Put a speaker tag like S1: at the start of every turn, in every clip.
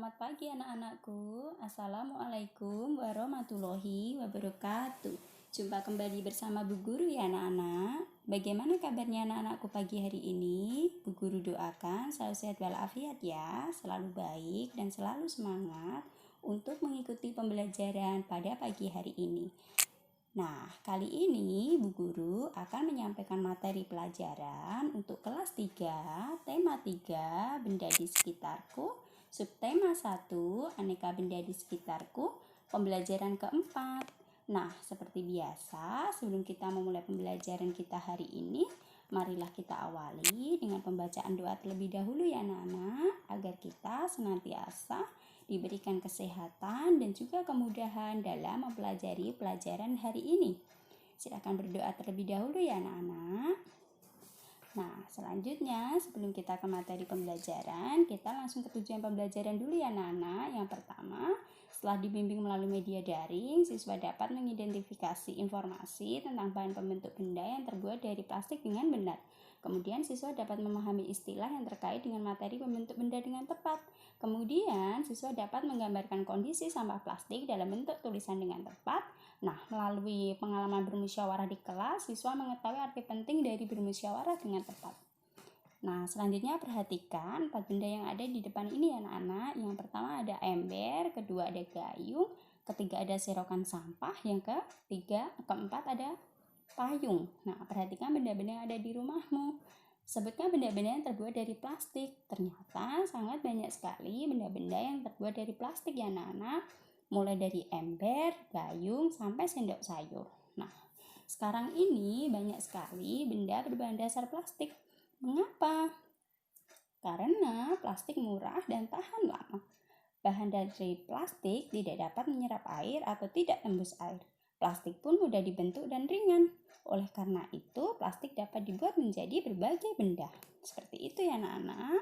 S1: Selamat pagi anak-anakku. Assalamualaikum warahmatullahi wabarakatuh. Jumpa kembali bersama Bu Guru ya anak-anak. Bagaimana kabarnya anak-anakku pagi hari ini? Bu Guru doakan selalu sehat walafiat ya, selalu baik dan selalu semangat untuk mengikuti pembelajaran pada pagi hari ini. Nah, kali ini Bu Guru akan menyampaikan materi pelajaran untuk kelas 3, tema 3, benda di sekitarku, subtema 1, aneka benda di sekitarku, pembelajaran keempat. Nah, seperti biasa, sebelum kita memulai pembelajaran kita hari ini, marilah kita awali dengan pembacaan doa terlebih dahulu ya anak-anak, agar kita senantiasa diberikan kesehatan dan juga kemudahan dalam mempelajari pelajaran hari ini. Silakan berdoa terlebih dahulu ya anak-anak. Nah, selanjutnya sebelum kita ke materi pembelajaran, kita langsung ke tujuan pembelajaran dulu ya anak-anak. Yang pertama, setelah dibimbing melalui media daring, siswa dapat mengidentifikasi informasi tentang bahan pembentuk benda yang terbuat dari plastik dengan benar. Kemudian siswa dapat memahami istilah yang terkait dengan materi pembentuk benda dengan tepat. Kemudian siswa dapat menggambarkan kondisi sampah plastik dalam bentuk tulisan dengan tepat. Nah, melalui pengalaman bermusyawarah di kelas, siswa mengetahui arti penting dari bermusyawarah dengan tepat. Nah, selanjutnya perhatikan 4 benda yang ada di depan ini ya anak-anak. Yang pertama ada ember, kedua ada gayung, ketiga ada serokan sampah, yang keempat ada payung. Nah, perhatikan benda-benda yang ada di rumahmu. Sebutkan benda-benda yang terbuat dari plastik. Ternyata sangat banyak sekali benda-benda yang terbuat dari plastik ya anak-anak. Mulai dari ember, gayung, sampai sendok sayur. Nah, sekarang ini banyak sekali benda berbahan dasar plastik. Mengapa? Karena plastik murah dan tahan lama. Bahan dari plastik tidak dapat menyerap air atau tidak tembus air. Plastik pun mudah dibentuk dan ringan. Oleh karena itu, plastik dapat dibuat menjadi berbagai benda. Seperti itu ya anak-anak.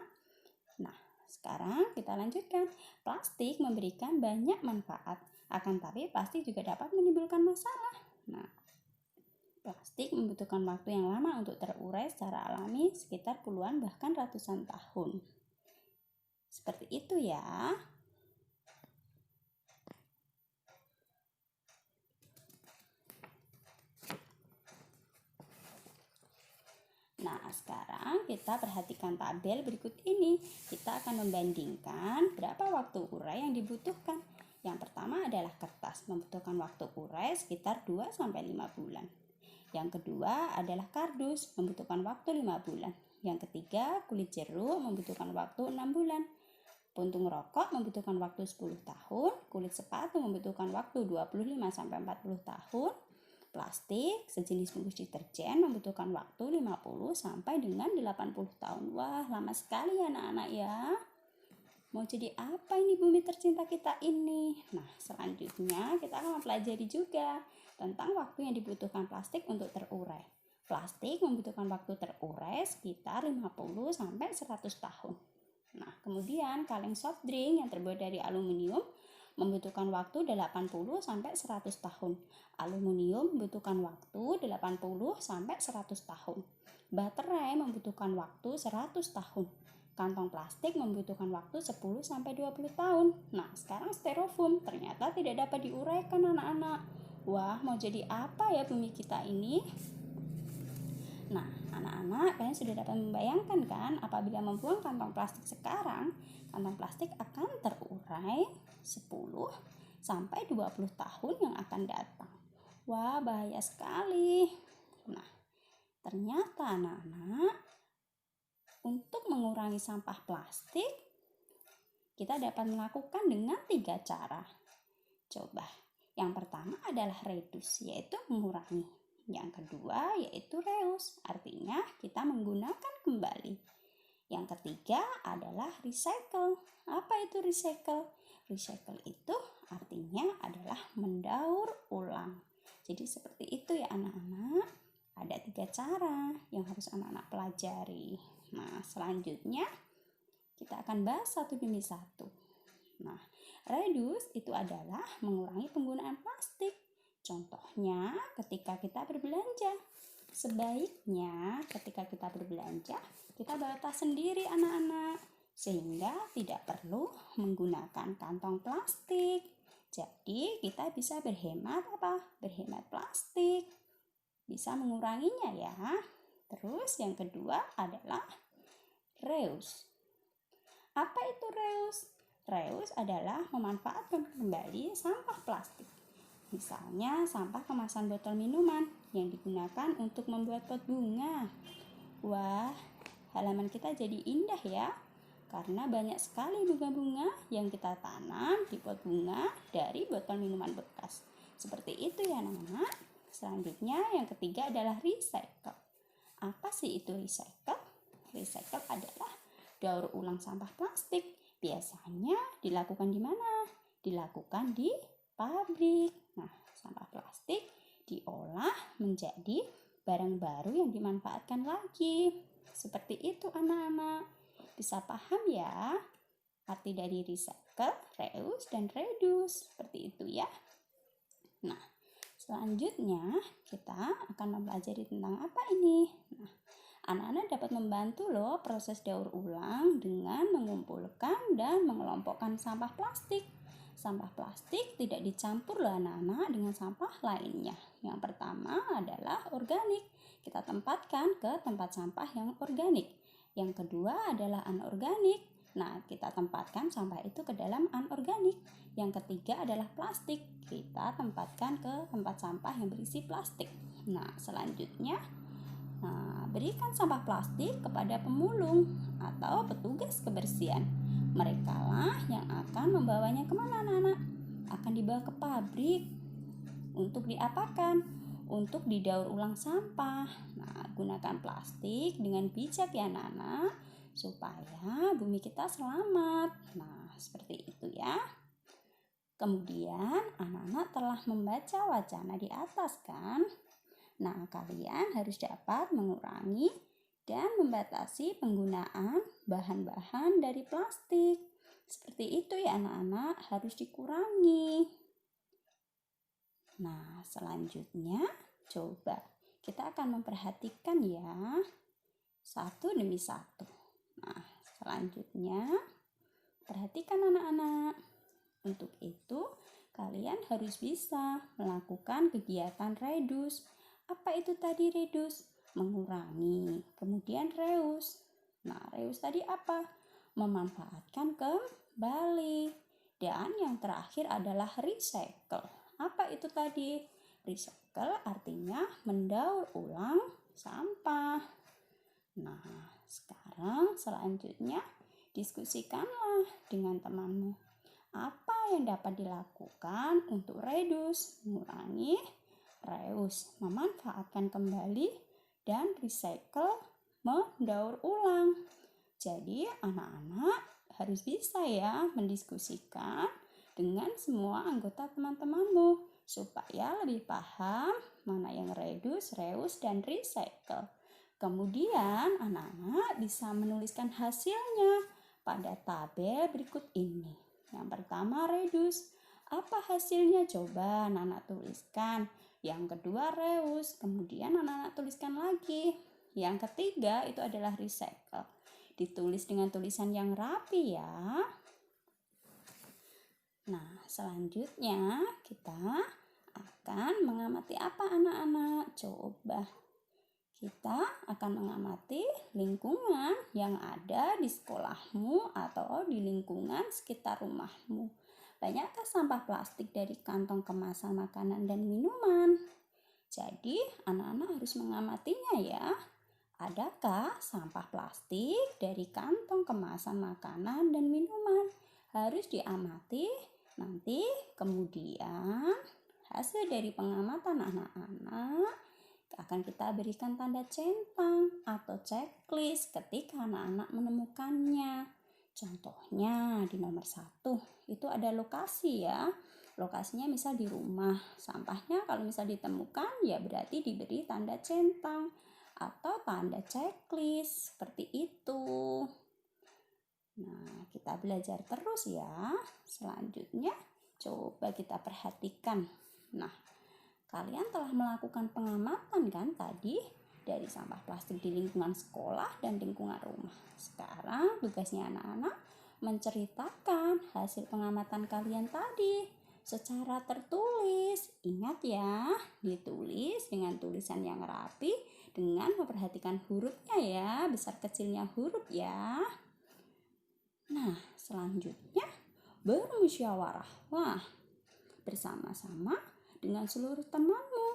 S1: Nah, sekarang kita lanjutkan. Plastik memberikan banyak manfaat, akan tapi plastik juga dapat menimbulkan masalah. Nah, plastik membutuhkan waktu yang lama untuk terurai secara alami, sekitar puluhan bahkan ratusan tahun. Seperti itu ya. Nah, sekarang kita perhatikan tabel berikut ini. Kita akan membandingkan berapa waktu urai yang dibutuhkan. Yang pertama adalah kertas, membutuhkan waktu urai sekitar 2-5 bulan. Yang kedua adalah kardus, membutuhkan waktu 5 bulan. Yang ketiga, kulit jeruk membutuhkan waktu 6 bulan. Puntung rokok membutuhkan waktu 10 tahun, kulit sepatu membutuhkan waktu 25-40 tahun. Plastik sejenis bungkus deterjen membutuhkan waktu 50 sampai dengan 80 tahun. Wah, lama sekali ya anak-anak ya. Mau jadi apa ini bumi tercinta kita ini? Nah, selanjutnya kita akan mempelajari juga tentang waktu yang dibutuhkan plastik untuk terurai. Plastik membutuhkan waktu terurai sekitar 50 sampai 100 tahun. Nah, kemudian kaleng soft drink yang terbuat dari aluminium membutuhkan waktu 80 sampai 100 tahun. Aluminium membutuhkan waktu 80 sampai 100 tahun. Baterai membutuhkan waktu 100 tahun. Kantong plastik membutuhkan waktu 10 sampai 20 tahun. Nah, sekarang styrofoam ternyata tidak dapat diuraikan anak-anak. Wah, mau jadi apa ya bumi kita ini? Nah, anak-anak, kalian sudah dapat membayangkan kan apabila membuang kantong plastik sekarang, kantong plastik akan terurai 10 sampai 20 tahun yang akan datang. Wah, bahaya sekali. Nah, ternyata anak-anak, untuk mengurangi sampah plastik, kita dapat melakukan dengan 3 cara. Coba, yang pertama adalah reduce, yaitu mengurangi. Yang kedua yaitu reuse, artinya kita menggunakan kembali. Yang ketiga adalah recycle. Apa itu recycle? Recycle itu artinya adalah mendaur ulang. Jadi seperti itu ya anak-anak. Ada 3 cara yang harus anak-anak pelajari. Nah, selanjutnya kita akan bahas satu demi satu. Nah, reduce itu adalah mengurangi penggunaan plastik. Contohnya ketika kita berbelanja. Sebaiknya ketika kita berbelanja, kita bawa tas sendiri anak-anak. sehingga tidak perlu menggunakan kantong plastik. Jadi kita bisa berhemat apa? Berhemat plastik. Bisa menguranginya ya. Terus yang kedua adalah reuse. Apa itu reuse? Reuse adalah memanfaatkan kembali sampah plastik. Misalnya sampah kemasan botol minuman yang digunakan untuk membuat pot bunga. Wah, halaman kita jadi indah ya, karena banyak sekali bunga-bunga yang kita tanam di pot bunga dari botol minuman bekas. Seperti itu ya anak-anak. Selanjutnya yang ketiga adalah recycle. Apa sih itu recycle? Recycle adalah daur ulang sampah plastik. Biasanya dilakukan di mana? Dilakukan di pabrik. Nah, sampah plastik diolah menjadi barang baru yang dimanfaatkan lagi. Seperti itu anak-anak. Bisa paham ya arti dari recycle, reuse, dan reduce. Seperti itu ya. Nah, selanjutnya kita akan mempelajari tentang apa ini? Nah, anak-anak dapat membantu loh proses daur ulang dengan mengumpulkan dan mengelompokkan sampah plastik. Sampah plastik tidak dicampur loh anak-anak dengan sampah lainnya. Yang pertama adalah organik. Kita tempatkan ke tempat sampah yang organik. Yang kedua adalah anorganik. Nah, kita tempatkan sampah itu ke dalam anorganik. Yang ketiga adalah plastik. Kita tempatkan ke tempat sampah yang berisi plastik. Nah, selanjutnya berikan sampah plastik kepada pemulung atau petugas kebersihan. Mereka lah yang akan membawanya kemana anak-anak? Akan dibawa ke pabrik. Untuk diapakan? Untuk didaur ulang sampah. Nah, gunakan plastik dengan bijak ya anak-anak, supaya bumi kita selamat. Nah, seperti itu ya. Kemudian anak-anak telah membaca wacana di atas kan? Nah, kalian harus dapat mengurangi dan membatasi penggunaan bahan-bahan dari plastik. Seperti itu ya anak-anak, harus dikurangi. Nah, selanjutnya coba kita akan memperhatikan ya, satu demi satu. Nah, selanjutnya perhatikan anak-anak. Untuk itu, kalian harus bisa melakukan kegiatan reduce. Apa itu tadi reduce? Mengurangi. Kemudian reuse. Nah, reuse tadi apa? Memanfaatkan kembali. Dan yang terakhir adalah recycle. Apa itu tadi? Recycle artinya mendaur ulang sampah. Nah, sekarang selanjutnya diskusikanlah dengan temanmu. Apa yang dapat dilakukan untuk reduce, mengurangi, reuse, memanfaatkan kembali, dan recycle, mendaur ulang. Jadi anak-anak harus bisa ya mendiskusikan dengan semua anggota teman-temanmu supaya lebih paham mana yang reduce, reuse, dan recycle. Kemudian anak-anak bisa menuliskan hasilnya pada tabel berikut ini. Yang pertama reduce. Apa hasilnya? Coba anak-anak tuliskan. Yang kedua reuse. Kemudian anak-anak tuliskan lagi. Yang ketiga itu adalah recycle. Ditulis dengan tulisan yang rapi ya. Nah, selanjutnya kita akan mengamati apa anak-anak? Coba kita akan mengamati lingkungan yang ada di sekolahmu atau di lingkungan sekitar rumahmu. Banyakkah sampah plastik dari kantong kemasan makanan dan minuman? Jadi, anak-anak harus mengamatinya ya. Adakah sampah plastik dari kantong kemasan makanan dan minuman? Harus diamati. Nanti kemudian hasil dari pengamatan anak-anak akan kita berikan tanda centang atau checklist ketika anak-anak menemukannya. Contohnya di nomor 1 itu ada lokasi ya. Lokasinya misal di rumah. Sampahnya kalau misal ditemukan ya berarti diberi tanda centang atau tanda checklist seperti itu. Nah, kita belajar terus ya. Selanjutnya coba kita perhatikan. Nah, kalian telah melakukan pengamatan kan tadi? dari sampah plastik di lingkungan sekolah dan lingkungan rumah. Sekarang tugasnya anak-anak menceritakan hasil pengamatan kalian tadi secara tertulis. Ingat ya, ditulis dengan tulisan yang rapi dengan memperhatikan hurufnya ya, besar kecilnya huruf ya. Nah, selanjutnya bermusyawarah. Wah, bersama-sama dengan seluruh temanmu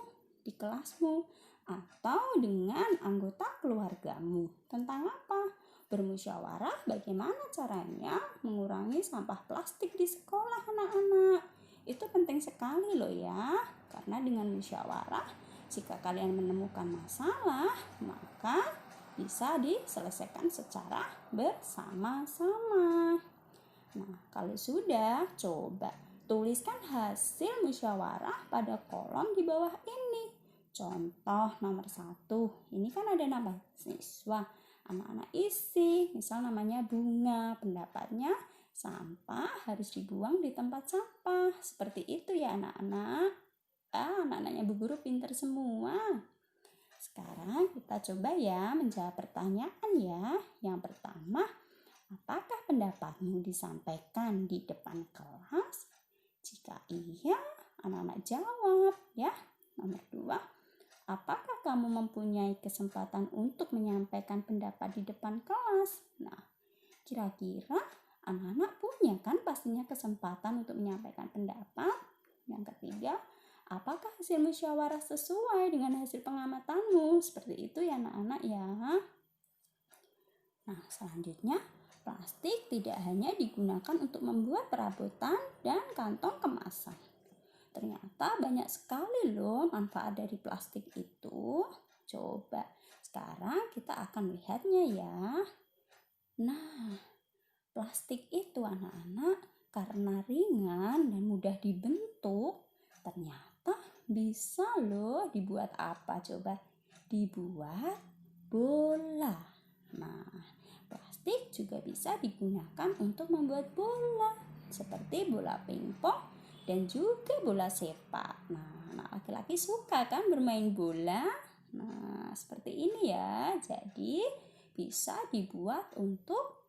S1: di kelasmu atau dengan anggota keluargamu. Tentang apa? Bermusyawarah bagaimana caranya mengurangi sampah plastik di sekolah anak-anak. Itu penting sekali loh ya, karena dengan musyawarah jika kalian menemukan masalah, maka bisa diselesaikan secara bersama-sama. Nah, kalau sudah, coba tuliskan hasil musyawarah pada kolom di bawah ini. Contoh nomor 1, ini kan ada nama siswa. Anak-anak isi, misal namanya Bunga, pendapatnya sampah harus dibuang di tempat sampah. Seperti itu ya anak-anak. Anak-anaknya Bu Guru pintar semua. Sekarang kita coba ya menjawab pertanyaan ya. Yang pertama, apakah pendapatmu disampaikan di depan kelas? Jika iya, anak-anak jawab ya. Nomor 2, apakah kamu mempunyai kesempatan untuk menyampaikan pendapat di depan kelas? Nah, kira-kira anak-anak punya kan pastinya kesempatan untuk menyampaikan pendapat. Yang ketiga, apakah hasil musyawarah sesuai dengan hasil pengamatanmu? Seperti itu ya anak-anak ya. Nah, selanjutnya, plastik tidak hanya digunakan untuk membuat perabotan dan kantong kemasan. Ternyata banyak sekali loh manfaat dari plastik itu. Coba sekarang kita akan melihatnya ya. Nah, plastik itu anak-anak karena ringan dan mudah dibentuk, ternyata bisa loh dibuat apa coba? Dibuat bola. Nah, plastik juga bisa digunakan untuk membuat bola, seperti bola pingpong dan juga bola sepak. Nah, anak laki-laki suka kan bermain bola? Nah, seperti ini ya. Jadi, bisa dibuat untuk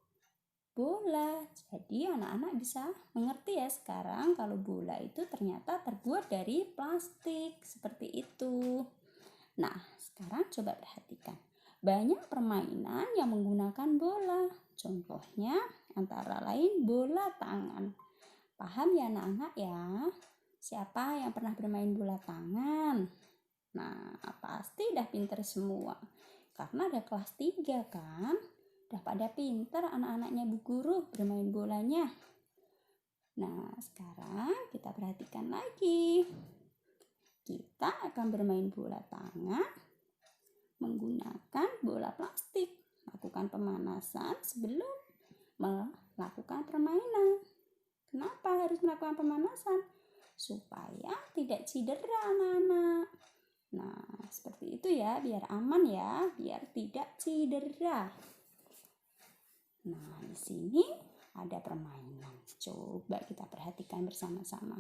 S1: bola. Jadi, anak-anak bisa mengerti ya sekarang kalau bola itu ternyata terbuat dari plastik. Seperti itu. Nah, sekarang coba perhatikan. Banyak permainan yang menggunakan bola. Contohnya antara lain bola tangan. Paham ya anak-anak ya? Siapa yang pernah bermain bola tangan? Nah, pasti udah pinter semua. Karena ada kelas 3 kan? Udah pada pinter anak-anaknya Bu Guru bermain bolanya. Nah, sekarang kita perhatikan lagi. Kita akan bermain bola tangan menggunakan bola plastik. Lakukan pemanasan sebelum melakukan permainan. Kenapa harus melakukan pemanasan? Supaya tidak cedera anak-anak. Nah, seperti itu ya, biar aman ya, biar tidak cedera. Nah, di sini ada permainan. Coba kita perhatikan bersama-sama.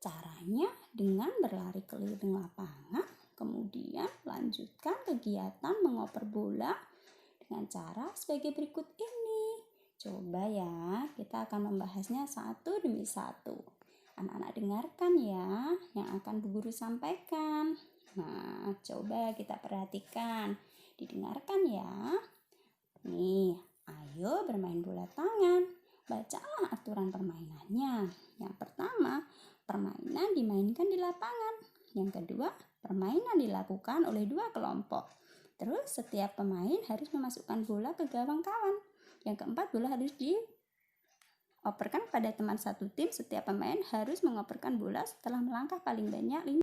S1: Caranya dengan berlari keliling lapangan, kemudian lanjutkan kegiatan mengoper bola dengan cara sebagai berikut ini. Coba ya, kita akan membahasnya satu demi satu. Anak-anak dengarkan ya yang akan Bu Guru sampaikan. Nah, coba kita perhatikan. Didengarkan ya. Nih, ayo bermain bola tangan. Bacalah aturan permainannya. Yang pertama, permainan dimainkan di lapangan. Yang kedua, permainan dilakukan oleh 2 kelompok. Terus setiap pemain harus memasukkan bola ke gawang kawan. Yang keempat, bola harus dioperkan pada teman satu tim. Setiap pemain harus mengoperkan bola setelah melangkah paling banyak